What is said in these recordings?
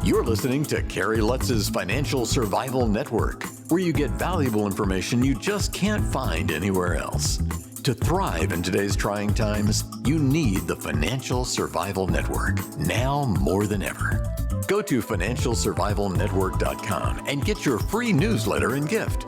You're listening to Kerry Lutz's Financial Survival Network, where you get valuable information you just can't find anywhere else. To thrive in today's trying times, you need the Financial Survival Network, now more than ever. Go to financialsurvivalnetwork.com and get your free newsletter and gift.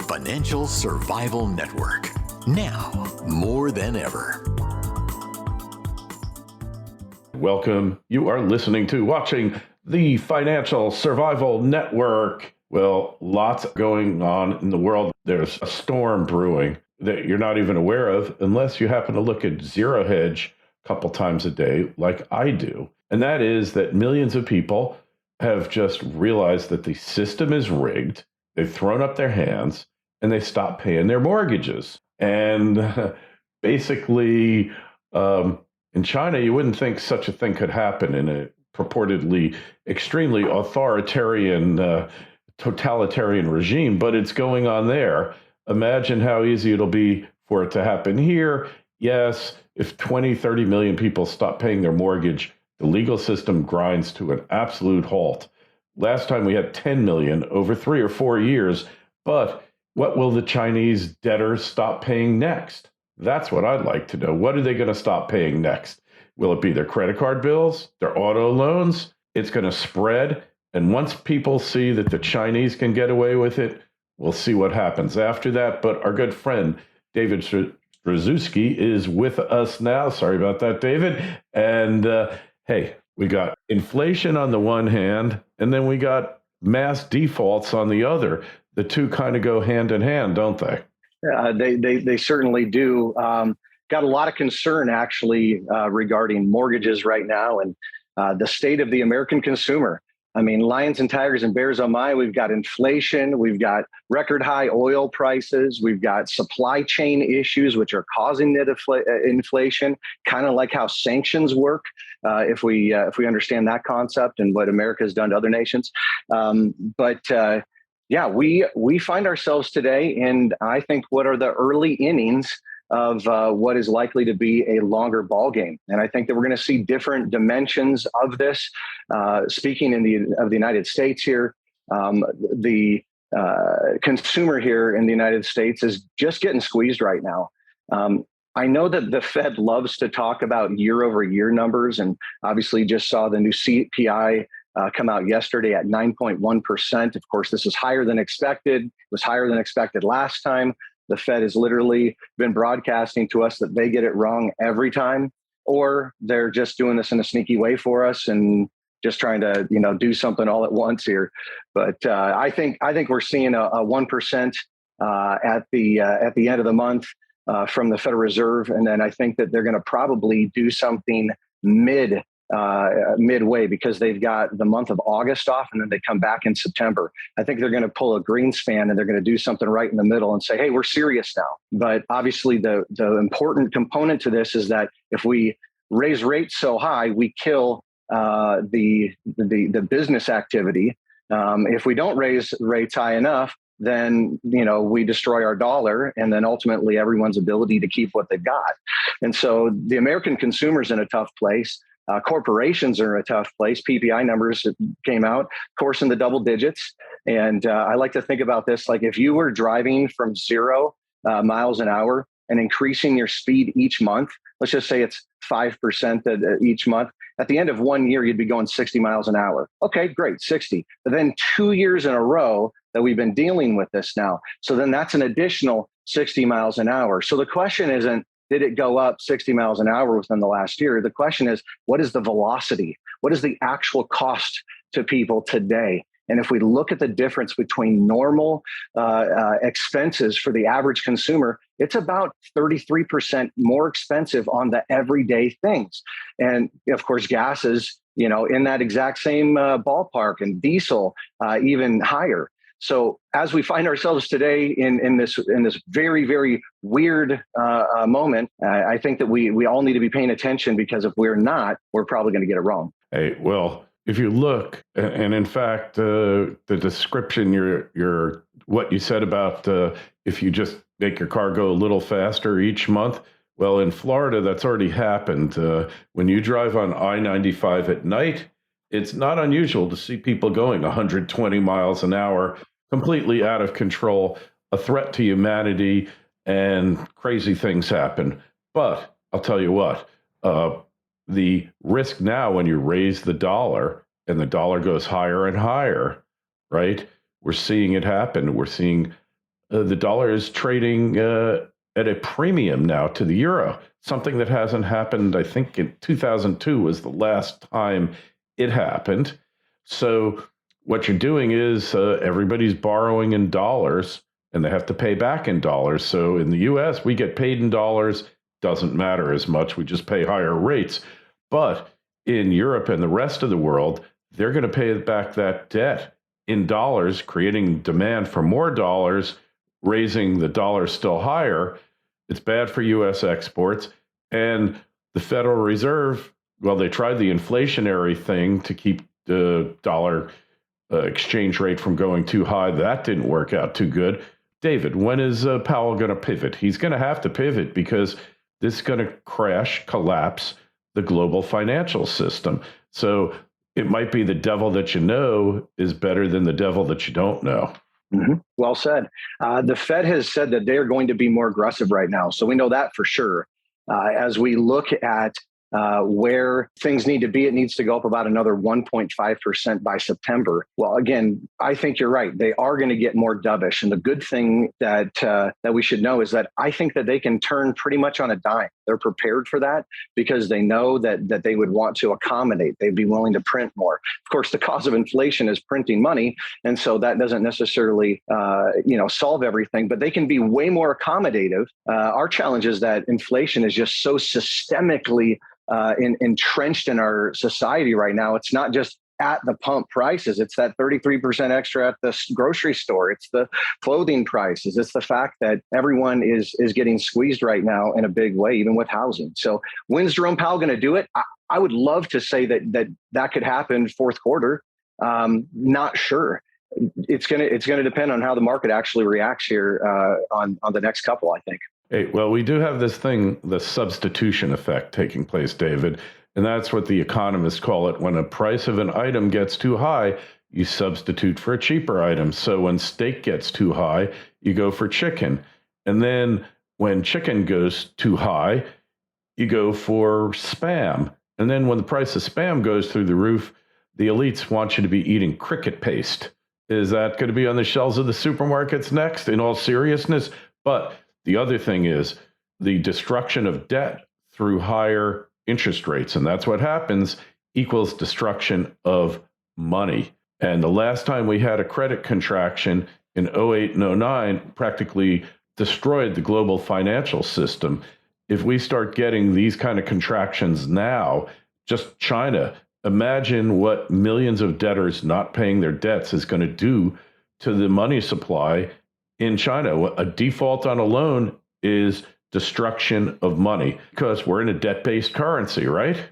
Financial Survival Network, now more than ever. Welcome. You are listening to, watching the Financial Survival Network. Well, lots going on in the world. There's a storm brewing that you're not even aware of unless you happen to look at Zero Hedge a couple times a day like I do. And that is that millions of people have just realized that the system is rigged. They've thrown up their hands and they stopped paying their mortgages. And basically, in China, you wouldn't think such a thing could happen in a purportedly extremely authoritarian, totalitarian regime, but it's going on there. Imagine how easy it'll be for it to happen here. Yes, if 20, 30 million people stop paying their mortgage, the legal system grinds to an absolute halt. Last time we had 10 million over 3 or 4 years, but what will the Chinese debtors stop paying next? That's what I'd like to know. What are they going to stop paying next? Will it be their credit card bills, their auto loans? It's going to spread. And once people see that the Chinese can get away with it, we'll see what happens after that. But our good friend, David Stryzewski, is with us now. Sorry about that, David. And hey, we got inflation on the one hand, and then we got mass defaults on the other. The two kind of go hand in hand, don't they? They certainly do. Got a lot of concern, actually, regarding mortgages right now and the state of the American consumer. I mean, lions and tigers and bears, oh my, we've got inflation, we've got record high oil prices, we've got supply chain issues, which are causing the inflation, kind of like how sanctions work, if we understand that concept and what America has done to other nations. Yeah, we find ourselves today in, I think, what are the early innings of what is likely to be a longer ball game. And I think that we're going to see different dimensions of this. Speaking of the United States here, the consumer here in the United States is just getting squeezed right now. I know that the Fed loves to talk about year over year numbers, and obviously just saw the new CPI come out yesterday at 9.1%. Of course, this is higher than expected. It was higher than expected last time. The Fed has literally been broadcasting to us that they get it wrong every time, or they're just doing this in a sneaky way for us and just trying to, do something all at once here. But I think we're seeing a 1% at the end of the month from the Federal Reserve, and then I think that they're going to probably do something midway, because they've got the month of August off and then they come back in September. I think they're going to pull a Greenspan and they're going to do something right in the middle and say, hey, we're serious now. But obviously the important component to this is that if we raise rates so high, we kill the business activity. If we don't raise rates high enough, then, we destroy our dollar, and then ultimately everyone's ability to keep what they've got. And so the American consumer's in a tough place. Corporations are in a tough place. PPI numbers came out, of course, in the double digits. And I like to think about this like if you were driving from 0 miles an hour and increasing your speed each month, let's just say it's 5% each month. At the end of 1 year, you'd be going 60 miles an hour. Okay, great, 60. But then 2 years in a row that we've been dealing with this now. So then that's an additional 60 miles an hour. So the question isn't, did it go up 60 miles an hour within the last year? The question is, what is the velocity? What is the actual cost to people today? And if we look at the difference between normal expenses for the average consumer, it's about 33% more expensive on the everyday things. And of course, gas is, in that exact same ballpark, and diesel even higher. So as we find ourselves today in this very, very weird moment, I think that we all need to be paying attention, because if we're not, we're probably going to get it wrong. Hey, well, if you look, and in fact, the description, your what you said about if you just make your car go a little faster each month, well, in Florida, that's already happened. When you drive on I-95 at night, it's not unusual to see people going 120 miles an hour, completely out of control, a threat to humanity, and crazy things happen. But I'll tell you what, the risk now when you raise the dollar and the dollar goes higher and higher, right? We're seeing it happen. We're seeing the dollar is trading at a premium now to the euro, something that hasn't happened. I think in 2002 was the last time it happened. So what you're doing is everybody's borrowing in dollars and they have to pay back in dollars. So in the US, we get paid in dollars, doesn't matter as much. We just pay higher rates. But in Europe and the rest of the world, they're going to pay back that debt in dollars, creating demand for more dollars, raising the dollar still higher. It's bad for U.S. exports. And the Federal Reserve, well, they tried the inflationary thing to keep the dollar exchange rate from going too high. That didn't work out too good. David, when is Powell going to pivot? He's going to have to pivot because this is going to collapse the global financial system. So it might be the devil that you know is better than the devil that you don't know. Mm-hmm. Well said. The Fed has said that they're going to be more aggressive right now. So we know that for sure. As we look at where things need to be, it needs to go up about another 1.5% by September. Well, again, I think you're right. They are going to get more dovish. And the good thing that we should know is that I think that they can turn pretty much on a dime. They're prepared for that because they know that they would want to accommodate. They'd be willing to print more. Of course, the cause of inflation is printing money. And so that doesn't necessarily solve everything, but they can be way more accommodative. Our challenge is that inflation is just so systemically entrenched in our society right now. It's not just at the pump prices. It's that 33% extra at the grocery store. It's the clothing prices. It's the fact that everyone is getting squeezed right now in a big way, even with housing. So when's Jerome Powell going to do it? I would love to say that could happen fourth quarter. Not sure. It's going to depend on how the market actually reacts here on the next couple, I think. Hey, well, we do have this thing, the substitution effect taking place, David, and that's what the economists call it. When a price of an item gets too high, you substitute for a cheaper item. So when steak gets too high, you go for chicken. And then when chicken goes too high, you go for Spam. And then when the price of Spam goes through the roof, the elites want you to be eating cricket paste. Is that going to be on the shelves of the supermarkets next, in all seriousness? But the other thing is the destruction of debt through higher interest rates. And that's what happens, equals destruction of money. And the last time we had a credit contraction in 08 and 09 practically destroyed the global financial system. If we start getting these kind of contractions now, just China, imagine what millions of debtors not paying their debts is going to do to the money supply in China. A default on a loan is destruction of money because we're in a debt-based currency, right?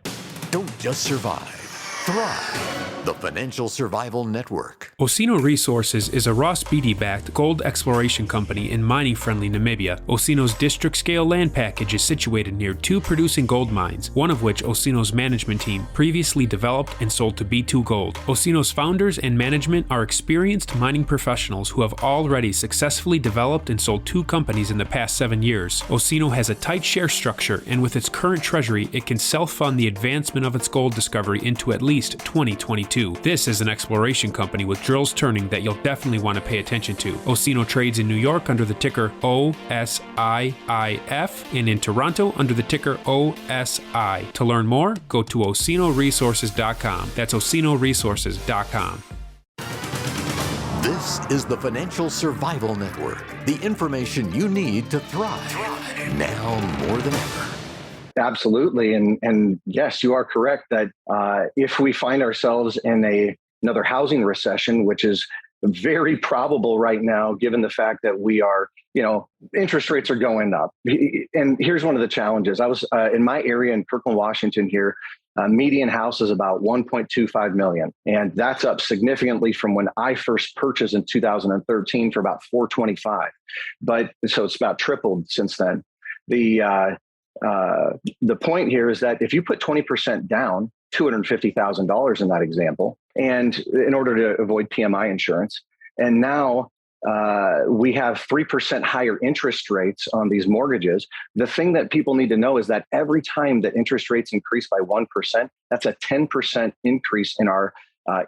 Don't just survive, thrive. The Financial Survival Network. Osino Resources is a Ross Beatty-backed gold exploration company in mining-friendly Namibia. Osino's district-scale land package is situated near two producing gold mines, one of which Osino's management team previously developed and sold to B2 Gold. Osino's founders and management are experienced mining professionals who have already successfully developed and sold two companies in the past 7 years. Osino has a tight share structure, and with its current treasury, it can self-fund the advancement of its gold discovery into at least 2022. This is an exploration company with drills turning that you'll definitely want to pay attention to. Osino trades in New York under the ticker OSIIF and in Toronto under the ticker OSI. To learn more, go to osinoresources.com. That's osinoresources.com. This is the Financial Survival Network, the information you need to thrive now more than ever. Absolutely. And yes, you are correct that if we find ourselves in another housing recession, which is very probable right now, given the fact that we are, interest rates are going up. And here's one of the challenges. I was in my area in Kirkland, Washington here. Median house is about 1.25 million. And that's up significantly from when I first purchased in 2013 for about 425. But so it's about tripled since then. The point here is that if you put 20% down, $250,000 in that example, and in order to avoid PMI insurance. And now we have 3% higher interest rates on these mortgages. The thing that people need to know is that every time that interest rates increase by 1%, that's a 10% increase in our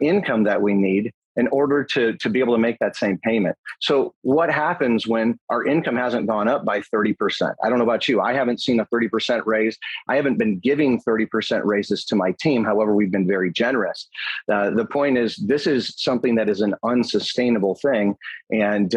income that we need in order to be able to make that same payment. So what happens when our income hasn't gone up by 30%? I don't know about you. I haven't seen a 30% raise. I haven't been giving 30% raises to my team. However, we've been very generous. The point is, this is something that is an unsustainable thing. And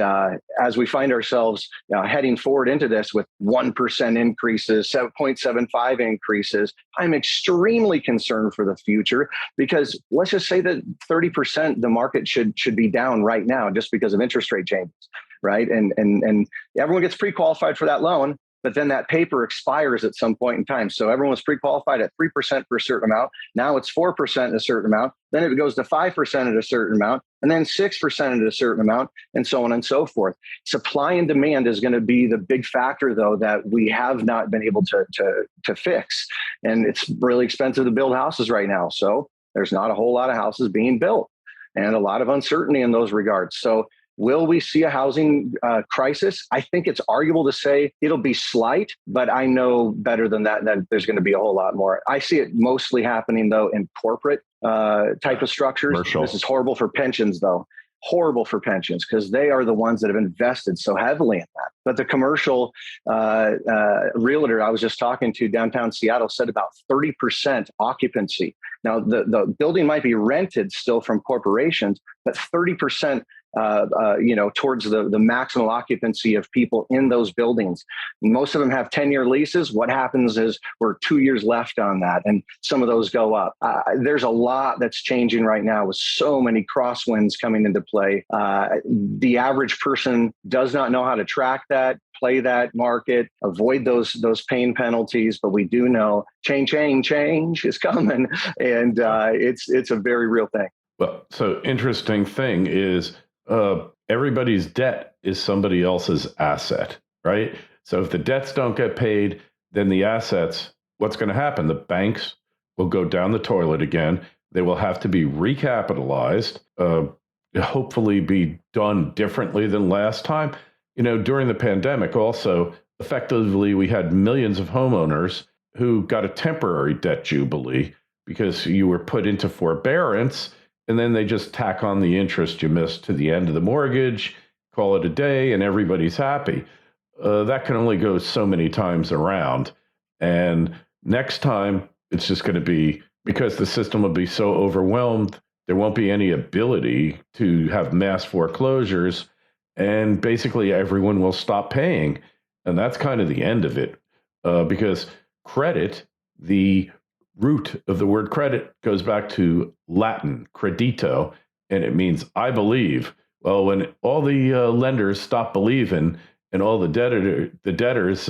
as we find ourselves heading forward into this with 1% increases, 7.75 increases, I'm extremely concerned for the future, because let's just say that 30% the market should be down right now just because of interest rate changes, right? And everyone gets pre-qualified for that loan, but then that paper expires at some point in time. So everyone was pre-qualified at 3% for a certain amount. Now it's 4% at a certain amount. Then it goes to 5% at a certain amount, and then 6% at a certain amount, and so on and so forth. Supply and demand is going to be the big factor, though, that we have not been able to fix. And it's really expensive to build houses right now. So there's not a whole lot of houses being built, and a lot of uncertainty in those regards. So will we see a housing crisis? I think it's arguable to say it'll be slight, but I know better than that there's going to be a whole lot more. I see it mostly happening, though, in corporate type of structures. Commercial. This is horrible for pensions, though. Horrible for pensions, because they are the ones that have invested so heavily in that. But the commercial realtor I was just talking to downtown Seattle said about 30% occupancy. Now, the building might be rented still from corporations, but 30% towards the maximum occupancy of people in those buildings. Most of them have 10-year leases. What happens is we're 2 years left on that, and some of those go up. There's a lot that's changing right now with so many crosswinds coming into play. The average person does not know how to track that, play that market, avoid those pain penalties, but we do know change is coming, and it's a very real thing. Well, so interesting thing is, everybody's debt is somebody else's asset, right? So if the debts don't get paid, then the assets, what's going to happen? The banks will go down the toilet again. They will have to be recapitalized, hopefully be done differently than last time. During the pandemic also, effectively, we had millions of homeowners who got a temporary debt jubilee because you were put into forbearance, and then they just tack on the interest you missed to the end of the mortgage, call it a day, and everybody's happy. That can only go so many times around. And next time, it's just going to be, because the system will be so overwhelmed, there won't be any ability to have mass foreclosures, and basically everyone will stop paying. And that's kind of the end of it, because credit, the root of the word credit, goes back to Latin, credito, and it means I believe. Well, when all the lenders stop believing and all the debtors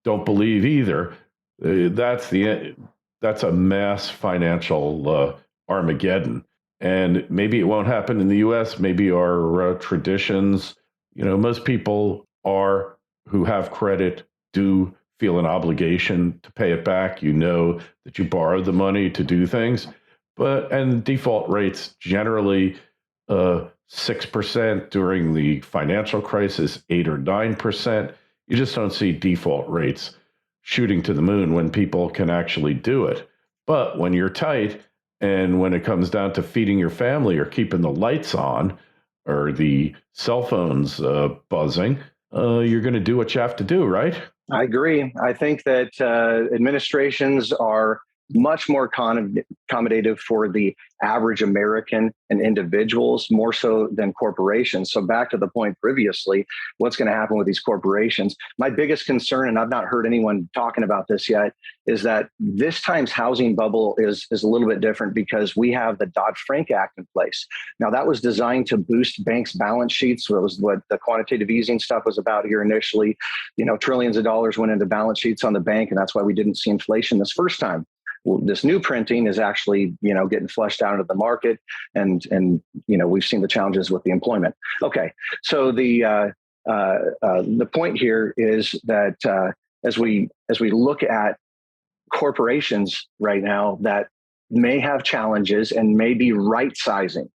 don't believe either, that's a mass financial Armageddon. And maybe it won't happen in the U.S. Maybe our traditions, most people who have credit do feel an obligation to pay it back. That you borrowed the money to do things, and default rates generally 6% during the financial crisis, 8 or 9%. You just don't see default rates shooting to the moon when people can actually do it. But when you're tight, and when it comes down to feeding your family or keeping the lights on or the cell phones buzzing, you're going to do what you have to do, right? I agree. I think that administrations are much more accommodative for the average American and individuals, more so than corporations. So back to the point previously, what's going to happen with these corporations? My biggest concern, and I've not heard anyone talking about this yet, is that this time's housing bubble is a little bit different because we have the Dodd-Frank Act in place. Now, that was designed to boost banks' balance sheets. So it was what the quantitative easing stuff was about here initially. Trillions of dollars went into balance sheets on the bank, and that's why we didn't see inflation this first time. Well, this new printing is actually, getting flushed out into the market, and we've seen the challenges with the employment. Okay, so the point here is that as we look at corporations right now that may have challenges and may be right sizing.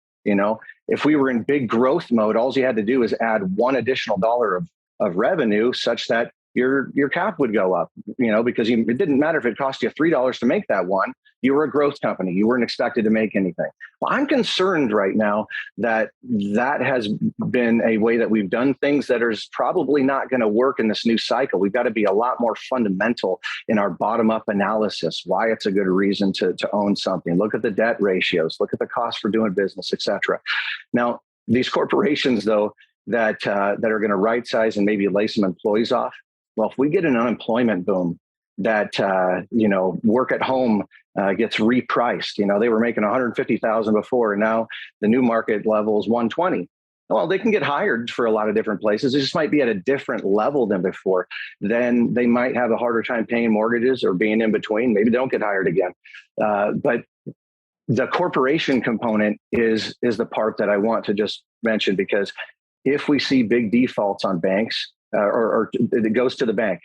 If we were in big growth mode, all you had to do is add one additional dollar of revenue such that your cap would go up, because it didn't matter if it cost you $3 to make that one. You were a growth company. You weren't expected to make anything. Well, I'm concerned right now that has been a way that we've done things that is probably not going to work in this new cycle. We've got to be a lot more fundamental in our bottom-up analysis, why it's a good reason to own something. Look at the debt ratios, look at the cost for doing business, et cetera. Now, these corporations, though, that are going to right size and maybe lay some employees off. Well, if we get an unemployment boom that, work at home gets repriced, they were making $150,000 before, and now the new market level is $120,000. Well, they can get hired for a lot of different places. It just might be at a different level than before. Then they might have a harder time paying mortgages or being in between. Maybe they don't get hired again. But the corporation component is the part that I want to just mention, because if we see big defaults on banks, or it goes to the bank.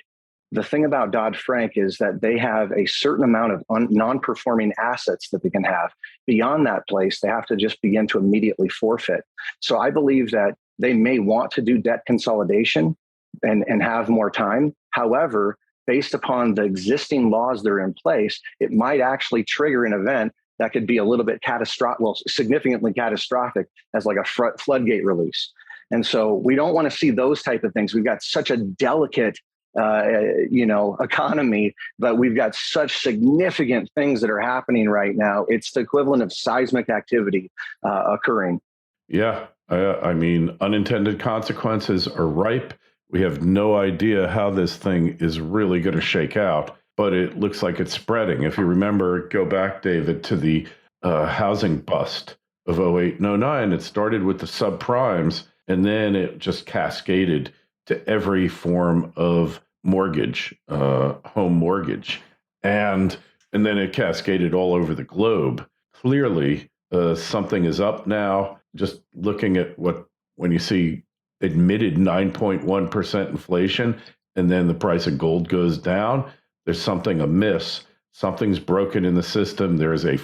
The thing about Dodd-Frank is that they have a certain amount of non-performing assets that they can have. Beyond that place, they have to just begin to immediately forfeit. So I believe that they may want to do debt consolidation and have more time. However, based upon the existing laws that are in place, it might actually trigger an event that could be a little bit catastrophic, significantly catastrophic, as like a floodgate release. And so we don't want to see those type of things. We've got such a delicate, economy, but we've got such significant things that are happening right now. It's the equivalent of seismic activity occurring. Yeah. I mean, unintended consequences are ripe. We have no idea how this thing is really going to shake out, but it looks like it's spreading. If you remember, go back, David, to the housing bust of 08 and 09. It started with the subprimes, and then it just cascaded to every form of mortgage, home mortgage. And then it cascaded all over the globe. Clearly, something is up now. Just looking at when you see admitted 9.1% inflation, and then the price of gold goes down, there's something amiss. Something's broken in the system. There is a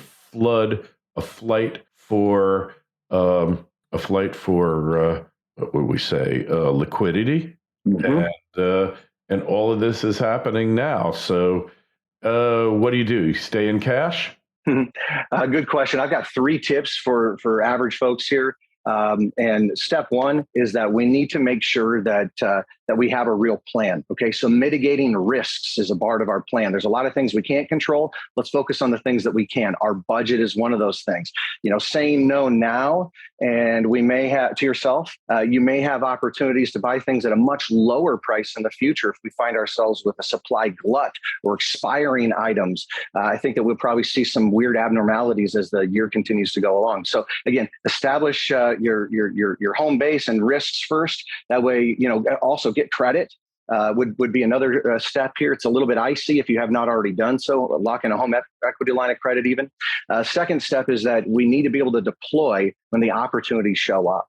flight for what would we say, liquidity, and all of this is happening now. So, what do? You stay in cash? Good question. I've got 3 tips for average folks here. And step 1 is that we need to make sure that we have a real plan. Okay, so mitigating risks is a part of our plan. There's a lot of things we can't control. Let's focus on the things that we can. Our budget is one of those things. Saying no now, and we may have to yourself. You may have opportunities to buy things at a much lower price in the future if we find ourselves with a supply glut or expiring items. I think that we'll probably see some weird abnormalities as the year continues to go along. So again, establish your home base and risks first. That way, also get credit would be another step here. It's a little bit icy if you have not already done so. Lock in a home equity line of credit even. Second step is that we need to be able to deploy when the opportunities show up.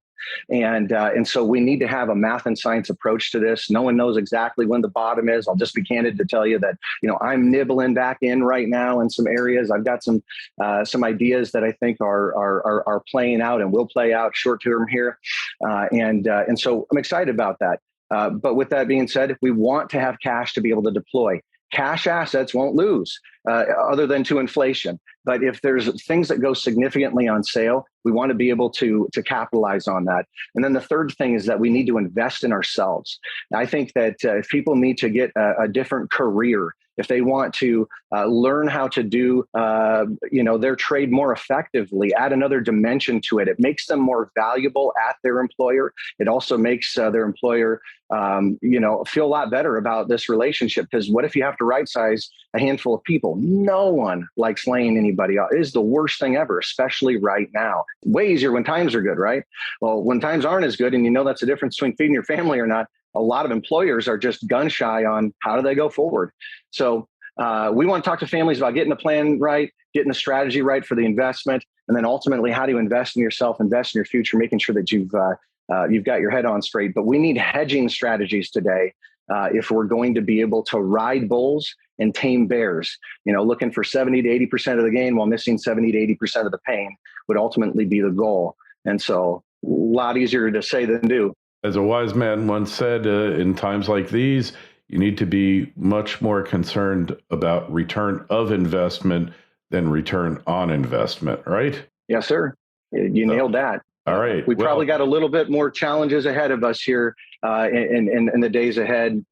And so we need to have a math and science approach to this. No one knows exactly when the bottom is. I'll just be candid to tell you that, I'm nibbling back in right now in some areas. I've got some ideas that I think are playing out and will play out short term here. And so I'm excited about that. But with that being said, we want to have cash to be able to deploy. Cash assets won't lose other than to inflation. But if there's things that go significantly on sale, we want to be able to capitalize on that. And then the third thing is that we need to invest in ourselves. I think that if people need to get a different career, if they want to learn how to do their trade more effectively, add another dimension to it, it makes them more valuable at their employer. It also makes their employer feel a lot better about this relationship. Because what if you have to right size a handful of people? No one likes laying anybody off. It is the worst thing ever, especially right now. Way easier when times are good, right? Well, when times aren't as good, and that's the difference between feeding your family or not, a lot of employers are just gun shy on how do they go forward. So we want to talk to families about getting the plan right, getting the strategy right for the investment, and then ultimately how do you invest in yourself, invest in your future, making sure that you've got your head on straight. But we need hedging strategies today if we're going to be able to ride bulls and tame bears. Looking for 70 to 80% of the gain while missing 70 to 80% of the pain would ultimately be the goal. And so a lot easier to say than do. As a wise man once said, in times like these, you need to be much more concerned about return of investment than return on investment, right? Yes, sir. You nailed that. All right. We probably got a little bit more challenges ahead of us here in the days ahead,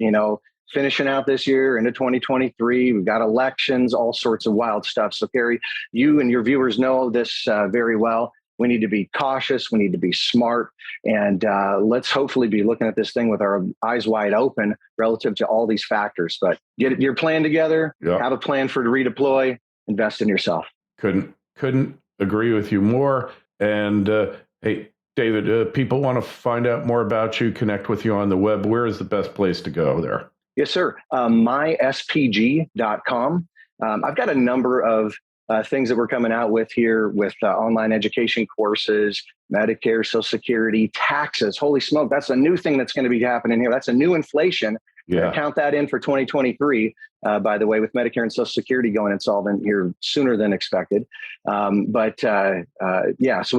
finishing out this year into 2023. We've got elections, all sorts of wild stuff. So, Kerry, you and your viewers know this very well. We need to be cautious. We need to be smart. And let's hopefully be looking at this thing with our eyes wide open relative to all these factors. But get your plan together, have a plan for to redeploy, invest in yourself. Couldn't agree with you more. And hey, David, people want to find out more about you, connect with you on the web. Where is the best place to go there? Yes, sir. myspg.com. I've got a number of things that we're coming out with here with online education courses, Medicare, Social Security, taxes. Holy smoke, that's a new thing that's going to be happening here. That's a new inflation. Yeah. Count that in for 2023, by the way, with Medicare and Social Security going insolvent here sooner than expected. So we've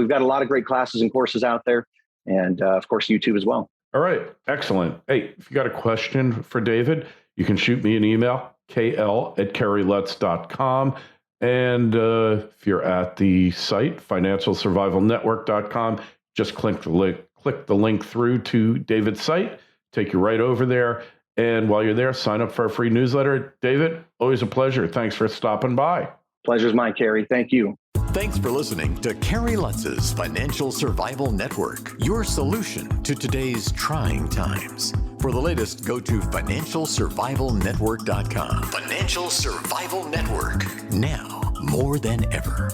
got a lot of great classes and courses out there. And of course, YouTube as well. All right. Excellent. Hey, if you got a question for David, you can shoot me an email, kl@kerrylutz.com. And if you're at the site, financialsurvivalnetwork.com, just click the link through to David's site, take you right over there. And while you're there, sign up for our free newsletter. David, always a pleasure. Thanks for stopping by. Pleasure's mine, Kerry. Thank you. Thanks for listening to Kerry Lutz's Financial Survival Network, your solution to today's trying times. For the latest, go to financialsurvivalnetwork.com. Financial Survival Network, now more than ever.